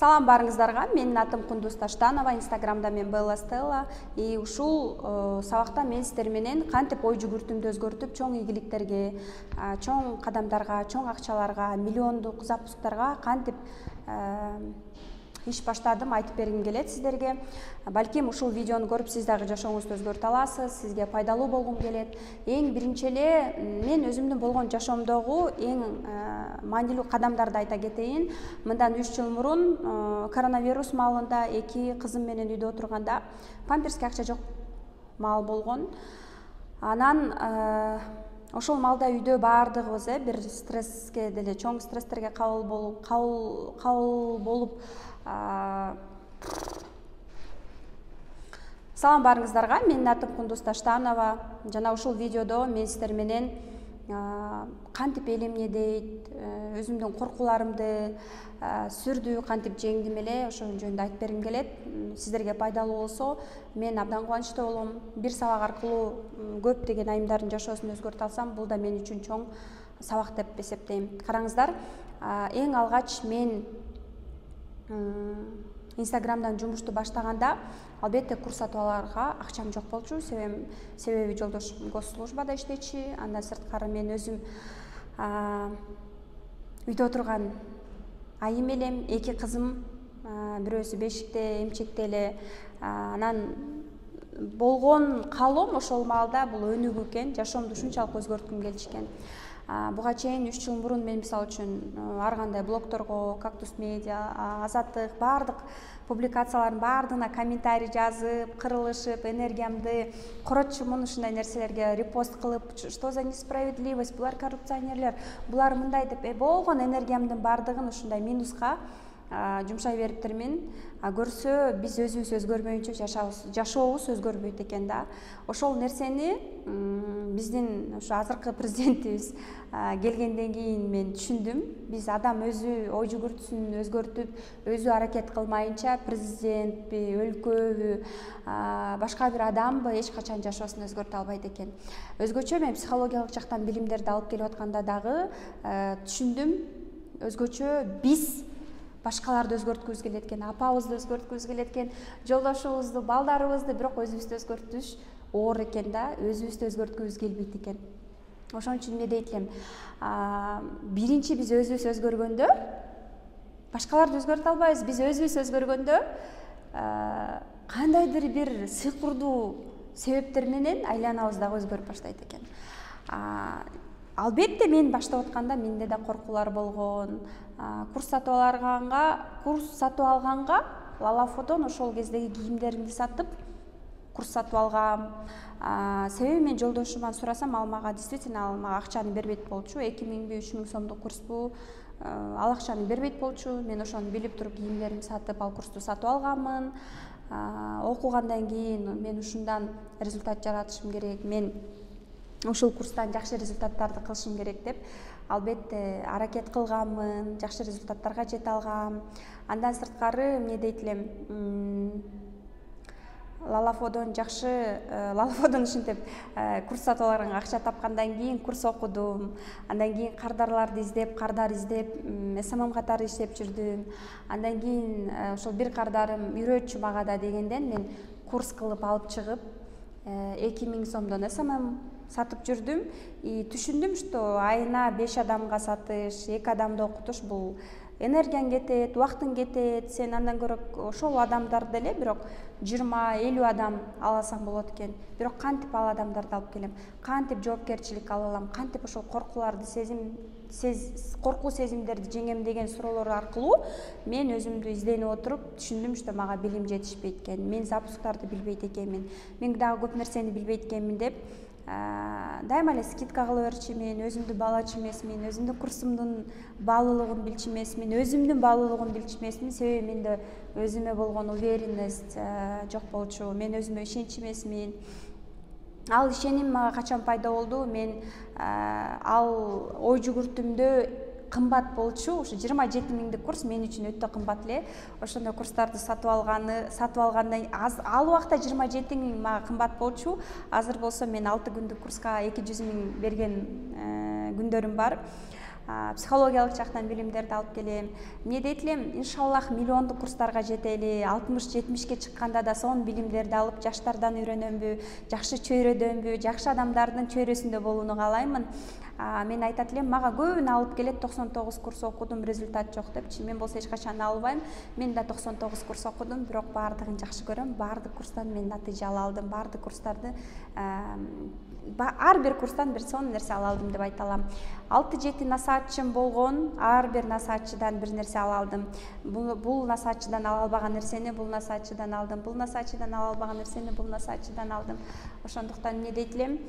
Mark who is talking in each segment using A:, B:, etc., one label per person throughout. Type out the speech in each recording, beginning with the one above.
A: Салам барыңыздарга, менин атым Кундуз Таштанова, инстаграмда мен Белла Стелла. И ушул сабакта мен сиздер менен кантип ой жүгүртүүмдү өзгөртүп, чоң ийгиликтерге, чоң кадамдарга, чоң акчаларга, миллиондук запусктарга кантип иш баштадым айтып бергим келет сиздерге. Балким ушул видеону көрүп сиз дагы жашооңузду өзгөртө аласыз, сизге пайдалуу болгум келет. Эң биринчи эле мен өзүмдүн болгон жашоомдогу эң маанилүү кадамдарды айта кетейин. Мындан 3 жыл мурун коронавирус маалында 2 кызым менен үйдө отурганда памперске акча жок маал болгон. Анан ошол маалда үйдө баардыгыбыз бир стресске деле, чоң стресстерге кабыл болуп Салам барыңыздарга, менин атым Кундуз Таштанова. Жана ушул видеодо мен сиздер менен кантип элим эмне дейт, өзүмдүн коркууларымды сүрдүү кантип жеңдим эле, ошол жөнүндө айтып бергим келет. Сиздерге пайдалуу болсо, мен абдан кубанычтуу болом. Бир сабак аркылуу көптөгөн айымдардын жашоосун өзгөртө алсам, бул да мен үчүн чоң сабак деп эсептейм. Караңыздар, эң алгач мен инстаграмдан жумушту баштаганда албетте курс сатып аларга акчам жок болчу. Себеби жолдошум госслужбада иштечи. Андан сырткары мен өзүм үйдө отурган айым элем, 2 кызым, бирөөсү бешикте, эмчекте эле. Анан болгон каалоом ошол маалда бул өнүгүү экен, жашоомду ушунчалык өзгөрткүм келчү экен. Буга чейин 3 жыл мурун мен мисалы үчүн ар кандай блогторго, Кактус Медиа, Азаттык баардык публикациялардын баардыгына комментарий жазып, кырылышып, энергиямды коротчумун ушундай нерселерге репост кылып, что за несправедливость, булар коррупционерлер, булар мындай деп болгон энергиямдын баардыгын ушундай минуска жумшай бериптермин. Көрсө биз өзүбүз өзгөрмөйүнчө жашообуз өзгөрбөйт экен да. Ошол нерсени биздин ушу азыркы президентибиз келгенден кийин мен түшүндүм. Биз адам өзү ой жүгүртүүсүн өзгөртүп, өзү аракет кылмайынча президентпи, өлкөбү, башка бир адамбы эч качан жашоосун өзгөртө албайт экен. Өзгөчө мен психологиялык жактан билимдерди алып келип атканда дагы түшүндүм. Өзгөчө биз башкаларды өзгөрткүбүз келет экен, апабызды өзгөрткүбүз келет экен, жолдошубузду, балдарыбызды, бирок өзүбүздү өзгөртүш оор экен да, өзүбүздү өзгөрткүбүз келбейт экен. Ошон үчүн эмне дейт элем, биринчи биз өзүбүз өзгөргөндө башкаларды өзгөртө албайбыз. Биз өзүбүз өзгөргөндө кандайдыр бир сыйкырдуу себептер менен айланабыз дагы өзгөрүп баштайт экен. Албетте мен баштап атканда менде да коркуулар болгон. Курс сатып алганга Лалафодон ошол кездеги кийимдеримди сатып курс сатып алгам. Себеби мен жолдошуман сурасам, ал мага действительно акчаны бербейт болчу. 2000 3000 сомдук курспу, ал акчаны бербейт болчу. Мен ошону билип туруп кийимдеримди сатып, ал курсту сатып алганмын. Окугандан кийин мен ушундан результат жаратышым керек, мен ушул курстан жакшы результаттарды кылышым керек деп албетте аракет кылганмын, жакшы результаттарга жете алгам. Андан сырткары эмне дейт элем, Лалафодон ушинтип курс сатып алганга акча тапкандан кийин курс окудум. Андан кийин кардарларды издеп, СММ катары иштеп жүрдүм. Андан кийин ошол бир кардарым үйрөтчү мага да дегенден мен курс кылып алып чыгып 2000 сомдон СММ сатып жүрдүм. И түшүндүм, что айына 5 адамга сатыш, 2 адамды окутуш бул энергияң кетет, убактың кетет. Сен андан көрө ошол адамдарды эле бирок 20-50 адам алсаң болот экен. Бирок кантип ал адамдарды алып келем? Кантип жоопкерчилик ала алам? Кантип ошол коркууларды коркуу сезимдерди жеңем деген суроолор аркылуу мен өзүмдү изденип отуруп түшүндүм, что мага билим жетишпейт экен. Мен запусктарды билбейт экенмин. Мен дагы көп нерсени билбейт экенмин деп дайыма эле скидка кыла берчү мен, өзүмдү баалачу эмесмин, өзүмдүн курсумдун баалуулугун билчү эмесмин, өзүмдүн баалуулугун билчү эмесмин. Себеби менде өзүмө болгон уверенность жок болчу, мен өзүмө ишенчү эмесмин. Ал ишеним мага качан пайда болду? Мен ал ой жүгүртүүмдө кымбат болчу. Ушу 27 миңдик курс мен үчүн өтө кымбат эле. Ошондой курстарды сатып алгандан ал убакта 27 миң мага кымбат болчу. Азыр болсо мен 6 күндүк курска 200 миң берген күндөрүм бар. психологиялык жактан билимдерди алып келем. Эмне дейт элем, иншаллах миллиондук курстарга жетели, 60-70ке чыкканда да сонун билимдерди алып жаштардан үйрөнөмбү, жакшы чөйрөдөнбү, жакшы адамдардын чөйрөсүндө болууну каалаймын. Мен айтат элем, мага көбүн алып келет 99 курс окудум, результат жок депчи. Мен болсо эч качан албайм. Мен да 99 курс окудум, бирок баардыгын жакшы көрөм. Баардык курстан мен натыйжа ала алдым. Баардык курстарды ар бир курстан бир сонун нерсе ала алдым деп айта алам. 6-7 насаатчым болгон, ар бир насаатчыдан бир нерсе ала алдым. Бул насаатчыдан ала албаган нерсени бул насаатчыдан алдым. Бул насаатчыдан ала албаган нерсени бул насаатчыдан алдым. Ошондуктан эмне дейт элем,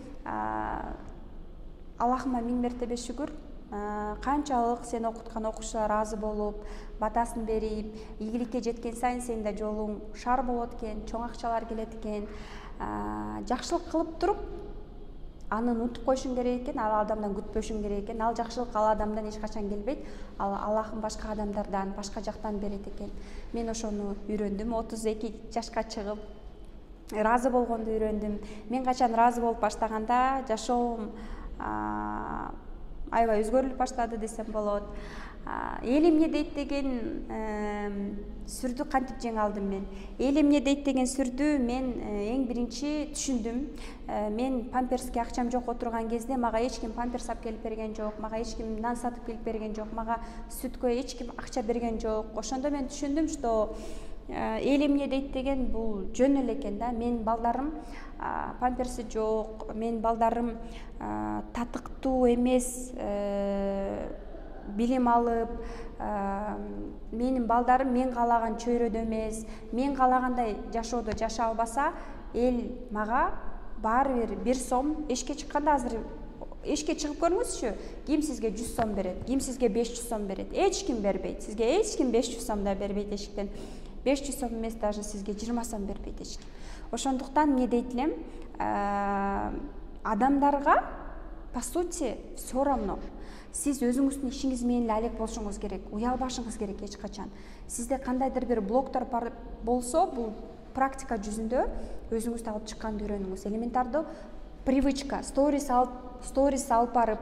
A: Аллахыма 1000 мертебе шүгүр. Канчалык сени окуткан окуучулар разы болуп, батасын берип, ийгиликке жеткен сайын сенин да жолуң шар болот экен, чоң акчалар келет экен. Жакшылык кылып туруп, аны унутуп койушуң керек экен, ал адамдан күтпөшүң керек экен. Ал жакшылык ал адамдан эч качан келбейт. Ал Аллахым башка адамдардан, башка жактан берет экен. Мен ошону үйрөндүм. 32 жашка чыгып, разы болгонду үйрөндүм. Мен качан разы болуп баштаганда жашоом аябай өзгөрүлүп баштады десем болот. Эл эмне дейт деген сүрдү кантип жеңе алдым мен. Эл эмне дейт деген сүрдү мен эң биринчи түшүндүм. Мен памперске акчам жок отурган кезде мага эч ким памперс алып келип берген жок, мага эч ким нан сатып келип берген жок, мага сүткө эч ким акча берген жок. Ошондо мен түшүндүм, что эл эмне дейт деген бул жөн эле экен да. Менин балдарым памперси жок, менин балдарым татыктуу эмес билим алып, менин балдарым мен каалаган чөйрөдө эмес, мен каалагандай жашоодо жашай албаса, эл мага баары бир 1 сом эшикке чыкканда, азыр эшикке чыгып көрүңүзчү, ким сизге 100 сом берет, ким сизге 500 сом берет, эч ким бербейт. Сизге эч ким 500 сом да бербейт эшиктен. 500 сом эмес, даже сизге 20 сом бербейт эч ким. Ошондуктан эмне дейт элем, адамдарга по сути все равно. Сиз өзүңүздүн ишиңиз менен эле алек болушуңуз керек, уялбашыңыз керек эч качан. Сизде кандайдыр бир блоктор болсо, бул практика жүзүндө өзүңүздү алып чыкканды үйрөнүңүз. Элементардуу привычка, сторис алып барып,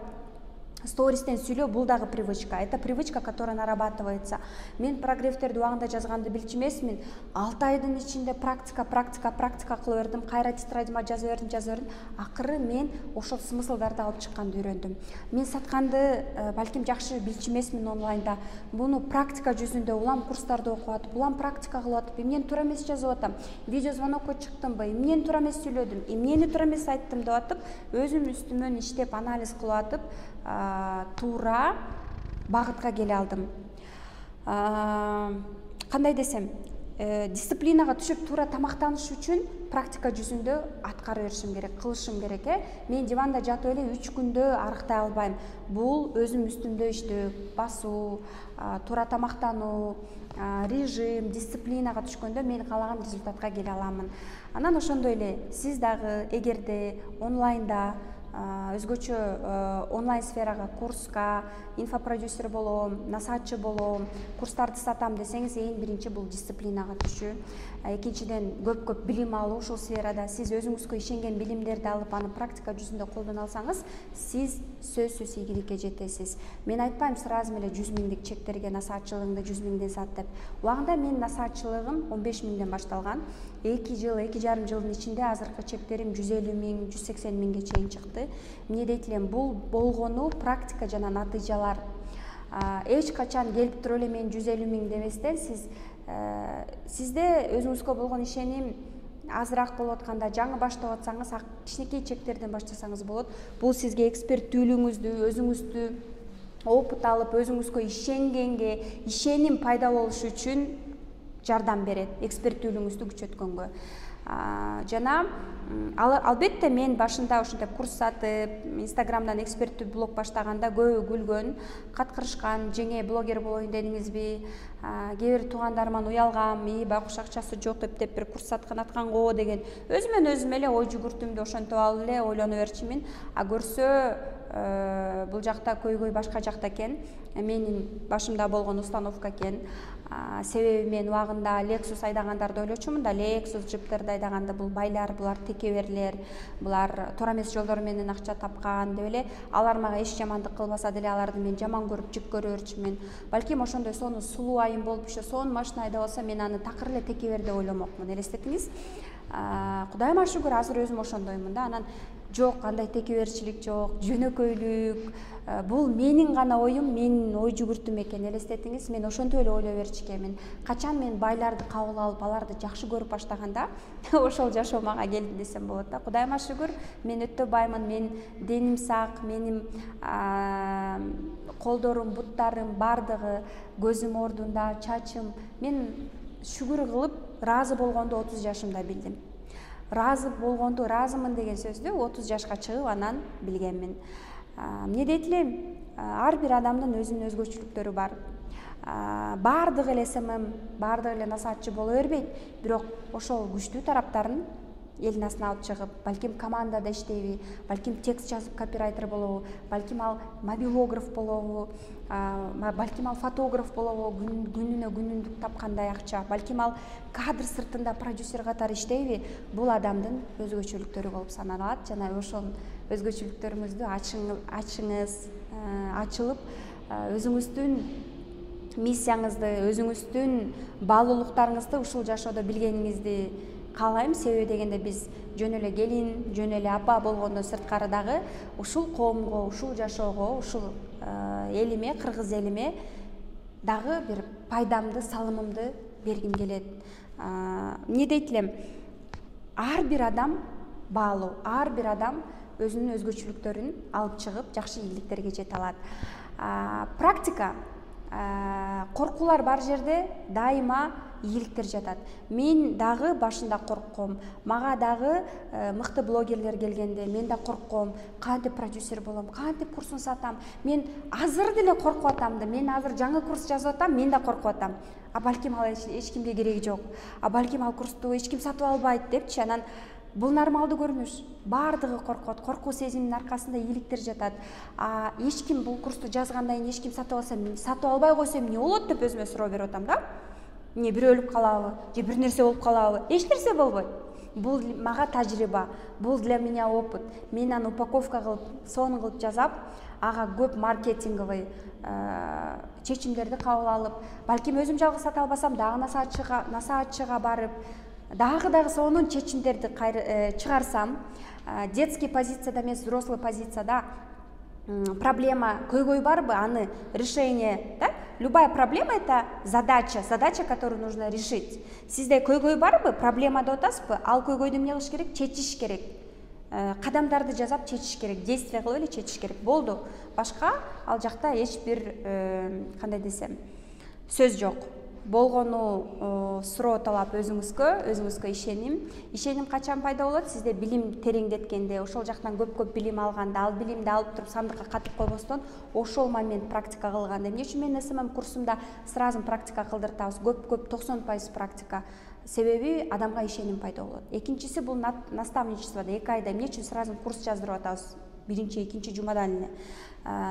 A: стористен сүйлөө, бул дагы привычка. Это привычка, которая нарабатывается. Мен прогревтерди убагында жазганды билчү эмесмин. 6 айдын ичинде практика кыла бердим, кайра тетрадьыма жаза бердим. Акыры мен ошол смыслдарды алып чыкканды үйрөндүм. Мен сатканды балким жакшы билчү эмесмин онлайнда. Буну практика жүзүндө улам курстарды окуп атып, улам практика кылып атып, эмнени туура эмес жазып атам, видео звонокко чыктымбы, эмнени туура эмес сүйлөдүм, эмнени туура эмес айттым деп атып, өзүм үстүмөн иштеп, анализ кылып атып, туура багытка келе алдым. Кандай десем, дисциплинага түшүп туура тамактаныш үчүн практика жүзүндө аткара беришим керек, кылышым керек. Мен диванда жатып эле 3 күндө арыктай албайм. Бул өзүм үстүмдө иштөө, басуу, туура тамактануу, режим, дисциплинага түшкөндө мен каалаган результатка келе аламын. Анан ошондой эле сиз дагы эгерде онлайнда өзгөчө онлайн сферага, курска, инфопродюсер болом, насаатчы болом, курстарды сатам десеңиз, эң биринчи бул дисциплинага түшүү. Экинчиден көп билим алуу ушул сферада. Сиз өзүңүзгө ишенген билимдерди алып, аны практика жүзүндө колдоно алсаңыз, сиз сөзсүз ийгиликке жетесиз. Мен айтпайм сразу эле 100 миңдик чектерге насаатчылыгыңды 100 миңден сат деп. Убагында менин насаатчылыгым 15 миңден башталган. 2 жыл, 2,5 жылдын ичинде азыркы чектерим 150 миң, 180 миңге чейин чыкты. Эмне дейт элем, бул болгону практика жана натыйжалар. Эч качан келип туруп эле мен 150 миң деместен, сизде өзүңүзгө болгон ишеним азыраак болуп атканда, жаңы баштап атсаңыз, кичинекей чектерден баштасаңыз болот. Бул сизге эксперттүүлүгүңүздү, өзүңүздү опыт алып, өзүңүзгө ишенгенге, ишеним пайда болуш үчүн жардам берет, эксперттүүлүгүңүздү күчөткөнгө. Жана албетте мен башында ошондой курс сатып, Инстаграмдан эксперттүү блог баштаганда көбү күлгөн, каткырышкан, жеңе блогер болоюн дедиңизби, кээ бир туугандарыман уялгам, байкуш акчасы жок деп бир курс аткан го деген. Өзүмөн өзүм эле ой жүгүртүмдү ошентип алып эле ойлоно берчимин. Көрсө бул жакта көйгөй башка жакта экен, менин башымда болгон установка экен. Себеби мен убагында Lexus айдагандарды ойлочумун да, Lexus джиптерди айдаганды бул байлар, булар текеберлер, булар туура эмес жолдор менен акча тапкан деп эле, алар мага эч жамандык кылбаса деле аларды мен жаман көрүп, жек көрөрчүмүн. Балким ошондой сонун сулуу айым болуп, ошо сонун машина айдап алса, мен аны такыр эле текебер деп ойломокмун. Элестетиңиз. Кудайыма шүгүр, азыр өзүм ошондоймун да. Анан жок, андай текеберчилик жок, жөнөкөйлүк. Бул менин гана оюм, менин ой жүгүртүм экен. Элестетиңиз, мен ошентип эле ойлой берчү экенмин. Качан мен байларды кабыл алып, аларды жакшы көрүп баштаганда, ошол жашоо мага келди десем болот да. Кудайыма шүгүр, мен өтө баймын, мен деним сак, менин колдорум, буттарым бардыгы, көзүм ордунда, чачым. Мен шүгүр кылып, ыраазы болгонду 30 жашымда билдим. Ыраазымын деген сөздү 30 жашка чыгып анан билгенмин. Эмне дейт элем? Ар бир адамдын өзүнүн өзгөчөлүктөрү бар. Бардыгы эле СММ, бардыгы эле насаатчы боло бербейт, бирок ошол күчтүү тараптарын элдин астына алып чыгып, балким командада иштейби, балким текст жазып копирайтер болобу, балким ал мобилограф болобу, балким ал фотограф болобу, күнүнө күнүндүк тапкандай акча, балким ал кадр сыртында продюсер катары иштейби, бул адамдын өзгөчөлүктөрү болуп саналат. Жана ошол өзгөчөлүктөрүңүздү ачыңыз, ачылып, өзүңүздүн миссияңызды, өзүңүздүн баалуулуктарыңызды ушул жашоодо билгениңизди каалайм. Себеби дегенде биз жөн эле келин, жөн эле апа болгондон сырткары дагы ушул коомго, ушул жашоого, ушул элиме, кыргыз элиме дагы бир пайдамды, салымымды бергим келет. Эмне дейт элем? Ар бир адам баалуу, ар бир адам өзүнүн өзгөчөлүктөрүн алып чыгып, жакшы ийгиликтерге жете алат. Практика, коркуулар бар жерде дайыма ийгиликтер жатат. Мен дагы башында коркком, мага дагы мыкты блогерлер келгенде мен да коркком, кантип продюсер болом, кантип курсун сатам. Мен азыр деле коркуп атам да, мен азыр жаңы курс жазып атам, мен да коркуп атам. Балким ал эч кимге кереги жок. Балким ал курсту эч ким сатып албайт депчи. Анан бул нормалдуу көрүнүш. Бардыгы коркот. Коркуу сезиминин аркасында ийгиликтер жатат. Эч ким бул курсту жазгандан кийин эч ким сатып алса, мен сатып албай койсом эмне болот деп өзүмө суроо берип атам да. Эмне, бирөө өлүп калабы, же бир нерсе болуп калабы? Эч нерсе болбойт. Бул мага тажрыйба, бул для меня опыт. Мен аны упаковка кылып, сонун кылып жасап, ага көп маркетинговый чечимдерди кабыл алып, балким өзүм жалгыз сата албасам, дагы насаатчыга барып, дагы сонун чечимдерди чыгарсам, детский позицияда эмес, взрослый позицияда проблема көйгөй барбы, аны решение, да? Любая проблема — это задача, которую нужно решить. Сизде көйгөй барбы, проблема деп атасызбы? Ал көйгөйдү эмне кылыш керек? Чечиш керек. Кадамдарды жазап чечиш керек, действие кылып эле чечиш керек. Болду. Башка ал жакта эч бир кандай десем, сөз жок. Болгону суроо талап өзүңүзгө ишеним качан пайда болот? Сизде билим тереңдеткенде, ошол жактан көп билим алганда, ал билимди алып туруп сандыкка катып койбостон, ошол момент практика кылганда. Эмне үчүн мен СММ курсумда сразу практика кылдыртабыз? Көп 90% практика. Себеби адамга ишеним пайда болот. Экинчиси бул наставничествода 2 айда эмне үчүн сразу курс жаздырып атабыз? Биринчи, экинчи жумадан эле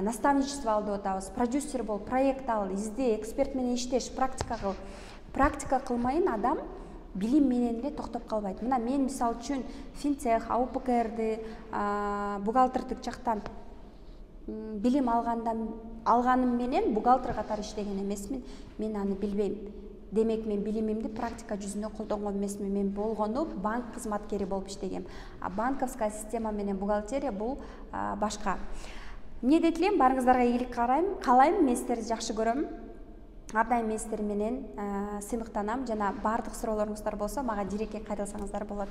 A: наставничество ал деп атабыз. Продюсер бол, проект ал, изде, эксперт менен иштеш, практика кыл. Практика кылмайын адам билим менен эле токтоп калбайт. Мына мен мисалы үчүн финцех, АУПКРди, бухгалтердик жактан билим алганым менен бухгалтер катары иштеген эмесмин. Мен аны билбейм. Демек мен билимимди практика жүзүндө колдонгон эмесмин. Мен болгону банк кызматкери болуп иштегем. Банковская система менен бухгалтерия бул башка. Эмне дейт элем? Барыңыздарга ийгилик каалайм. Мен сиздерди жакшы көрөм. Ар дайым мен сиздер менен сыймыктанам. Жана бардык суроолоруңуздар болсо мага директке кайрылсаңыздар болот.